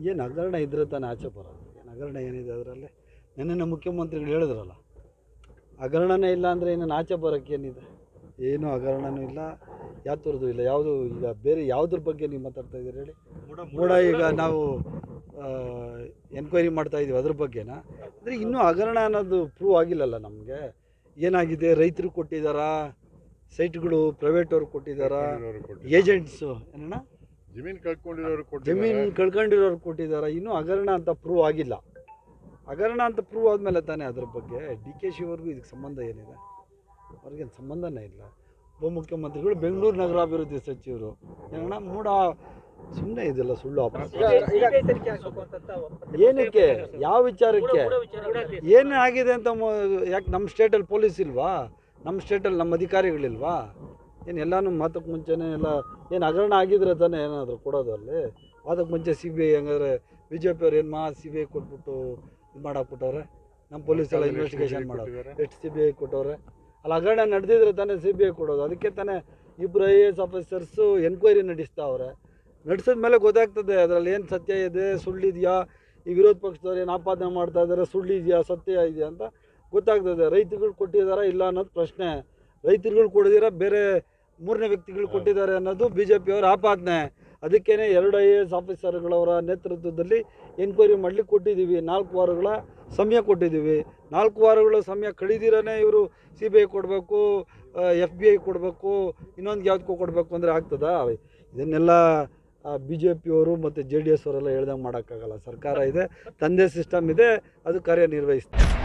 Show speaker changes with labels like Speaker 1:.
Speaker 1: ಏನು ಹಗರಣ ಇದ್ರೆ ತಾನೇ ಆಚೆ ಬರೋದು. ಏನು ಹಗರಣ ಏನಿದೆ ಅದರಲ್ಲಿ? ನೆನ್ನೆ ಮುಖ್ಯಮಂತ್ರಿಗಳು ಹೇಳಿದ್ರಲ್ಲ, ಹಗರಣನೇ ಇಲ್ಲ ಅಂದರೆ ಇನ್ನು ಆಚೆ ಬರೋಕ್ಕೇನಿದೆ? ಏನು ಹಗರಣನೂ ಇಲ್ಲ, ಯಾತರದ್ದು ಇಲ್ಲ. ಯಾವುದು ಈಗ ಬೇರೆ ಯಾವುದ್ರ ಬಗ್ಗೆ ನೀವು ಮಾತಾಡ್ತಾ ಇದ್ದೀರಿ ಹೇಳಿ? ಮೂಡ ಈಗ ನಾವು ಎನ್ಕ್ವೈರಿ ಮಾಡ್ತಾಯಿದ್ದೀವಿ ಅದ್ರ ಬಗ್ಗೆನಾ? ಅಂದರೆ ಇನ್ನೂ ಹಗರಣ ಅನ್ನೋದು ಪ್ರೂವ್ ಆಗಿಲ್ಲಲ್ಲ ನಮಗೆ. ಏನಾಗಿದೆ, ರೈತರು ಕೊಟ್ಟಿದ್ದಾರಾ, ಸೈಟ್ಗಳು ಪ್ರೈವೇಟವ್ರು ಕೊಟ್ಟಿದ್ದಾರಾ, ಏಜೆಂಟ್ಸು ಏನಣ್ಣ
Speaker 2: ಜಮೀನು
Speaker 1: ಕಳ್ಕೊಂಡಿರೋರು ಕೊಟ್ಟಿದ್ದಾರಾ? ಇನ್ನೂ ಹಗರಣ ಅಂತ ಪ್ರೂವ್ ಆಗಿಲ್ಲ. ಹಗರಣ ಅಂತ ಪ್ರೂವ್ ಆದಮೇಲೆ ತಾನೇ ಅದ್ರ ಬಗ್ಗೆ. ಡಿ ಕೆ ಶಿವರ್ಗೂ ಇದಕ್ಕೆ ಸಂಬಂಧ ಏನಿದೆ? ಅವ್ರಿಗೇನು ಸಂಬಂಧನೇ ಇಲ್ಲ. ಉಪಮುಖ್ಯಮಂತ್ರಿಗಳು, ಬೆಂಗಳೂರು ನಗರಾಭಿವೃದ್ಧಿ ಸಚಿವರು ಏನಣ್ಣ ಮೂಡ ಸುಮ್ಮನೆ ಇದೆಲ್ಲ ಸುಳ್ಳು ಆಪಾದನೆ. ಏನಕ್ಕೆ, ಯಾವ ವಿಚಾರಕ್ಕೆ, ಏನು ಆಗಿದೆ ಅಂತ ಯಾಕೆ ನಮ್ಮ ಸ್ಟೇಟಲ್ಲಿ ಪೊಲೀಸ್ ಇಲ್ವಾ? ನಮ್ಮ ಸ್ಟೇಟಲ್ಲಿ ನಮ್ಮ ಅಧಿಕಾರಿಗಳಿಲ್ವಾ? ಏನು ಎಲ್ಲನೂ ಮಾತಕ್ಕೆ ಮುಂಚೆನೇ ಎಲ್ಲ ಏನು ಹಗರಣ ಆಗಿದ್ರೆ ತಾನೇ ಏನಾದರೂ ಕೊಡೋದು ಅಲ್ಲಿ? ಅದಕ್ಕೆ ಮುಂಚೆ CBI ಹಂಗಾದ್ರೆ BJP ಅವ್ರು ಏನು CBI ಕೊಟ್ಬಿಟ್ಟು ಇದು ಮಾಡಾಕ್ಬಿಟ್ಟವ್ರೆ. ನಮ್ಮ ಪೊಲೀಸೆಲ್ಲ ಇನ್ವೆಸ್ಟಿಗೇಷನ್ ಮಾಡೋರು ಎಷ್ಟು CBI ಕೊಟ್ಟವ್ರೆ? ಅಲ್ಲಿ ಹಗರಣ ನಡೆದಿದ್ರೆ ತಾನೇ CBI ಕೊಡೋದು. ಅದಕ್ಕೆ ತಾನೇ ಇಬ್ಬರು IAS ಆಫೀಸರ್ಸು ಎನ್ಕ್ವೈರಿ ನಡೆಸ್ತಾವ್ರೆ. ನಡೆಸಿದ ಮೇಲೆ ಗೊತ್ತಾಗ್ತದೆ ಅದರಲ್ಲಿ ಏನು ಸತ್ಯ ಇದೆ, ಸುಳ್ಳಿದೆಯಾ, ಈ ವಿರೋಧ ಪಕ್ಷದವ್ರು ಏನು ಆಪಾದನೆ ಮಾಡ್ತಾ ಇದ್ದಾರೆ, ಸುಳ್ಳಿದೆಯಾ ಸತ್ಯ ಇದೆಯಾ ಅಂತ ಗೊತ್ತಾಗ್ತದೆ. ರೈತರುಗಳು ಕೊಟ್ಟಿದ್ದಾರಾ ಇಲ್ಲ ಅನ್ನೋದು ಪ್ರಶ್ನೆ. ರೈತರುಗಳು ಕೊಡಿದಿರ ಬೇರೆ ಮೂರನೇ ವ್ಯಕ್ತಿಗಳು ಕೊಟ್ಟಿದ್ದಾರೆ ಅನ್ನೋದು BJP ಅವರ ಆಪಾದನೆ. ಅದಕ್ಕೇ 2 IAS ಆಫೀಸರ್ಗಳವರ ನೇತೃತ್ವದಲ್ಲಿ ಎನ್ಕ್ವೈರಿ ಮಾಡಲಿಕ್ಕೆ ಕೊಟ್ಟಿದ್ದೀವಿ. 4 ವಾರಗಳ ಸಮಯ ಕೊಟ್ಟಿದ್ದೀವಿ. 4 ವಾರಗಳ ಸಮಯ ಕಳೆದಿರೇ ಇವರು CBI ಕೊಡಬೇಕು, FBI ಕೊಡಬೇಕು, ಇನ್ನೊಂದು ಯಾವುದಕ್ಕೂ ಕೊಡಬೇಕು ಅಂದರೆ ಆಗ್ತದಾ? ಇದನ್ನೆಲ್ಲ BJP ಅವರು ಮತ್ತು JDS ಅವರೆಲ್ಲ ಹೇಳ್ದಂಗೆ ಮಾಡೋಕ್ಕಾಗಲ್ಲ. ಸರ್ಕಾರ ಇದೆ, ತಂದೆ ಸಿಸ್ಟಮ್ ಇದೆ, ಅದು ಕಾರ್ಯನಿರ್ವಹಿಸ್ತದೆ.